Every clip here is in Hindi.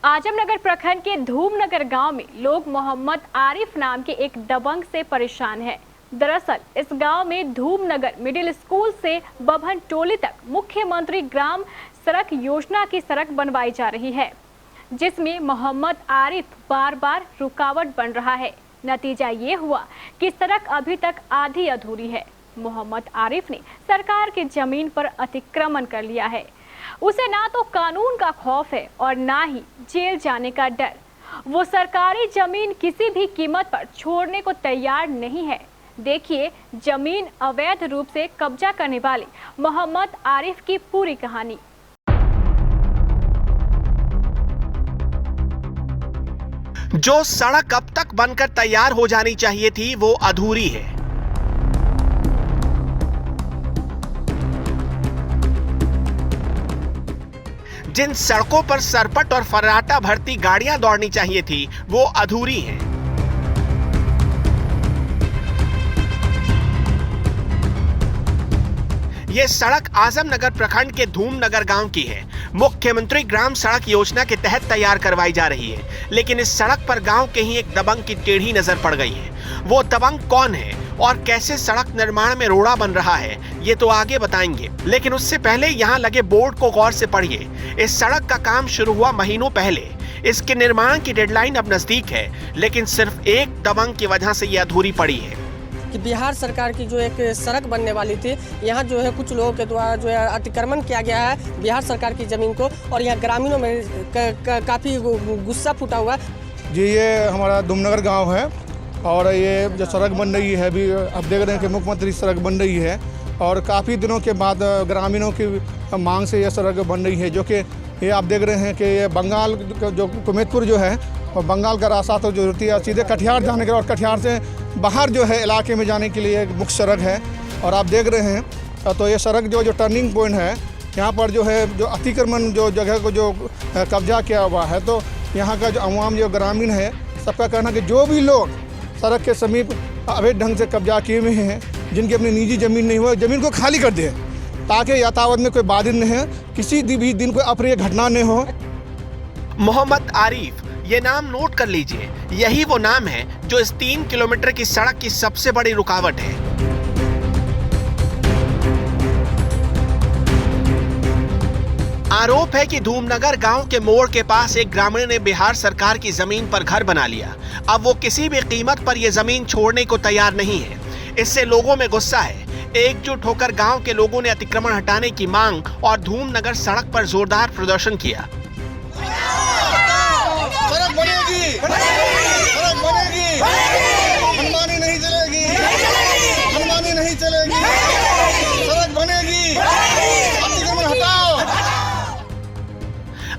आजमनगर प्रखंड के धूमनगर गांव में लोग मोहम्मद आरिफ नाम के एक दबंग से परेशान हैं। दरअसल इस गांव में धूमनगर मिडिल स्कूल से बभन टोली तक मुख्यमंत्री ग्राम सड़क योजना की सड़क बनवाई जा रही है, जिसमें मोहम्मद आरिफ बार बार रुकावट बन रहा है। नतीजा ये हुआ कि सड़क अभी तक आधी अधूरी है। मोहम्मद आरिफ ने सरकार की जमीन पर अतिक्रमण कर लिया है। उसे ना तो कानून का खौफ है और ना ही जेल जाने का डर। वो सरकारी जमीन किसी भी कीमत पर छोड़ने को तैयार नहीं है। देखिए जमीन अवैध रूप से कब्जा करने वाले मोहम्मद आरिफ की पूरी कहानी। जो सड़क अब तक बनकर तैयार हो जानी चाहिए थी वो अधूरी है। जिन सड़कों पर सरपट और फर्राटा भरती गाड़ियां दौड़नी चाहिए थी वो अधूरी हैं। ये सड़क आजमनगर प्रखंड के धूमनगर गांव की है। मुख्यमंत्री ग्राम सड़क योजना के तहत तैयार करवाई जा रही है, लेकिन इस सड़क पर गांव के ही एक दबंग की टेढ़ी नजर पड़ गई है। वो दबंग कौन है और कैसे सड़क निर्माण में रोड़ा बन रहा है, ये तो आगे बताएंगे, लेकिन उससे पहले यहाँ लगे बोर्ड को गौर से पढ़िए। इस सड़क का काम शुरू हुआ महीनों पहले। इसके निर्माण की डेडलाइन अब नजदीक है, लेकिन सिर्फ एक दबंग की वजह से ये अधूरी पड़ी है। कि बिहार सरकार की जो एक सड़क बनने वाली थी, यहाँ जो है कुछ लोगों के द्वारा जो है अतिक्रमण किया गया है बिहार सरकार की ज़मीन को, और यहाँ ग्रामीणों में काफ़ी गुस्सा फूटा हुआ है। जी, ये हमारा धूमनगर गांव है और ये जो सड़क बन रही है अभी अब देख रहे हैं कि मुख्यमंत्री सड़क बन रही है और काफ़ी दिनों के बाद ग्रामीणों की मांग से ये सड़क बन रही है, जो कि ये आप देख रहे हैं कि ये बंगाल जो कुमेतपुर जो है और बंगाल का रास्ता तो जो होती है सीधे कटिहार जाने के, और कटिहार से बाहर जो है इलाके में जाने के लिए एक मुख्य सड़क है। और आप देख रहे हैं तो ये सड़क जो टर्निंग पॉइंट है, यहाँ पर जो है जो अतिक्रमण जो जगह को जो कब्जा किया हुआ है, तो यहाँ का जो अवाम जो ग्रामीण है सबका कहना कि जो भी लोग सड़क के समीप अवैध ढंग से कब्जा किए हुए हैं, जिनकी अपनी निजी ज़मीन नहीं हुआ, ज़मीन को खाली कर दें ताकि यातायात में कोई बाधित न है, किसी भी दिन कोई अप्रिय घटना न हो। मोहम्मद आरिफ, ये नाम नोट कर लीजिए। यही वो नाम है जो इस 3 किलोमीटर की सड़क की सबसे बड़ी रुकावट है। आरोप है कि धूमनगर गांव के मोड़ के पास एक ग्रामीण ने बिहार सरकार की जमीन पर घर बना लिया। अब वो किसी भी कीमत पर यह जमीन छोड़ने को तैयार नहीं है। इससे लोगों में गुस्सा है। एकजुट होकर गांव के लोगों ने अतिक्रमण हटाने की मांग और धूमनगर सड़क पर जोरदार प्रदर्शन किया। सड़क बनेगी, सड़क बनेगी, मनमानी नहीं चलेगी, मनमानी नहीं चलेगी, सड़क बनेगी, अतिक्रमण हटाओ।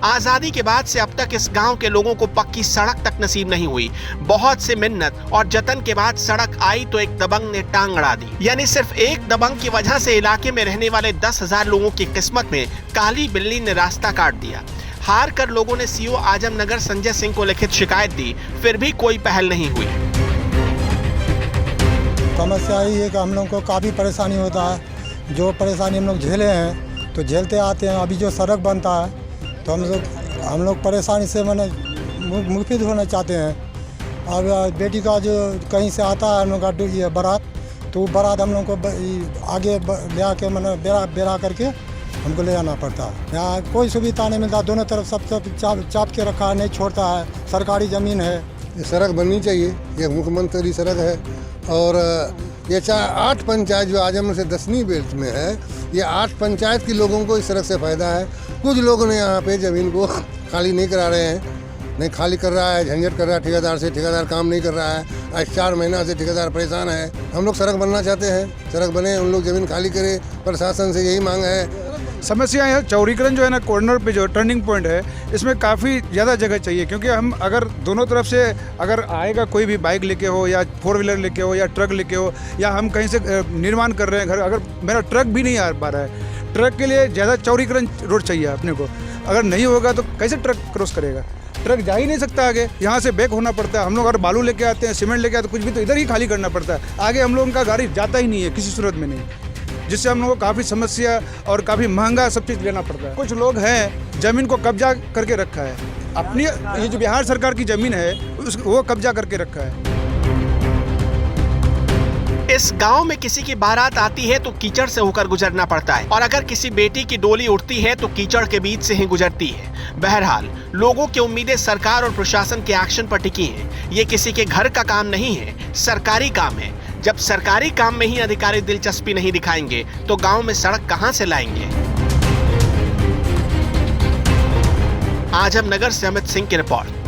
आजादी के बाद से अब तक इस गांव के लोगों को पक्की सड़क तक नसीब नहीं हुई। बहुत से मिन्नत और जतन के बाद सड़क आई तो एक दबंग ने टांग अड़ा दी। यानी सिर्फ एक दबंग की वजह से इलाके में रहने वाले 10,000 लोगों की किस्मत में काली बिल्ली ने रास्ता काट दिया। हार कर लोगों ने सीओ आजमनगर संजय सिंह को लिखित शिकायत दी, फिर भी कोई पहल नहीं हुई। समस्या यही है कि हम लोग को काफ़ी परेशानी होता है। जो परेशानी हम लोग झेले हैं तो झेलते आते हैं। अभी जो सड़क बनता है तो हम लोग परेशानी से मुफीद होना चाहते हैं। अब बेटी का जो कहीं से आता है हम लोग का ये बारात, तो बारात हम लोग को आगे ले आके बेरा करके हमको ले जाना पड़ता है। यहाँ कोई सुविधा नहीं मिलता, दोनों तरफ सब चाप के रखा है, नहीं छोड़ता है। सरकारी ज़मीन है। ये सड़क बननी चाहिए, ये मुख्यमंत्री सड़क है। और ये 8 पंचायत जो आजमनगर से 10वीं बेल्ट में है, ये 8 पंचायत के लोगों को इस सड़क से फ़ायदा है। कुछ लोगों ने यहाँ पे ज़मीन को खाली नहीं करा रहे हैं, नहीं खाली कर रहा है, झंझट कर रहा है ठेकेदार से, ठेकेदार काम नहीं कर रहा है। आज 4 महीना से ठेकेदार परेशान है। हम लोग सड़क बनना चाहते हैं, सड़क बने, उन लोग ज़मीन खाली करे, प्रशासन से यही मांग है। समस्या है चौड़ीकरण जो है ना, कॉर्नर पे जो टर्निंग पॉइंट है, इसमें काफ़ी ज़्यादा जगह चाहिए, क्योंकि हम अगर दोनों तरफ से अगर आएगा कोई भी बाइक लेके हो या 4 व्हीलर लेके हो या ट्रक लेके हो, या हम कहीं से निर्माण कर रहे हैं घर, अगर मेरा ट्रक भी नहीं आ पा रहा है, ट्रक के लिए ज़्यादा चौड़ीकरण रोड चाहिए अपने को। अगर नहीं होगा तो कैसे ट्रक क्रॉस करेगा? ट्रक जा ही नहीं सकता आगे, यहाँ से बैक होना पड़ता है। हम लोग अगर बालू लेके आते हैं, सीमेंट लेके आते हैं, कुछ भी तो इधर ही खाली करना पड़ता है। आगे हम लोगों का गाड़ी जाता ही नहीं है किसी सूरत में नहीं, जिससे हम लोगों को काफ़ी समस्या और काफ़ी महंगा सब चीज़ लेना पड़ता है। कुछ लोग हैं ज़मीन को कब्जा करके रखा है, अपनी ये जो बिहार सरकार की ज़मीन है वो कब्जा करके रखा है। इस गांव में किसी की बारात आती है तो कीचड़ से होकर गुजरना पड़ता है और अगर किसी बेटी की डोली उठती है तो कीचड़ के बीच से ही गुजरती है। बहरहाल लोगों की उम्मीदें सरकार और प्रशासन के एक्शन पर टिकी हैं। ये किसी के घर का काम नहीं है, सरकारी काम है। जब सरकारी काम में ही अधिकारी दिलचस्पी नहीं दिखाएंगे तो गांव में सड़क कहां से लाएंगे? आजमनगर से अमित सिंह की रिपोर्ट।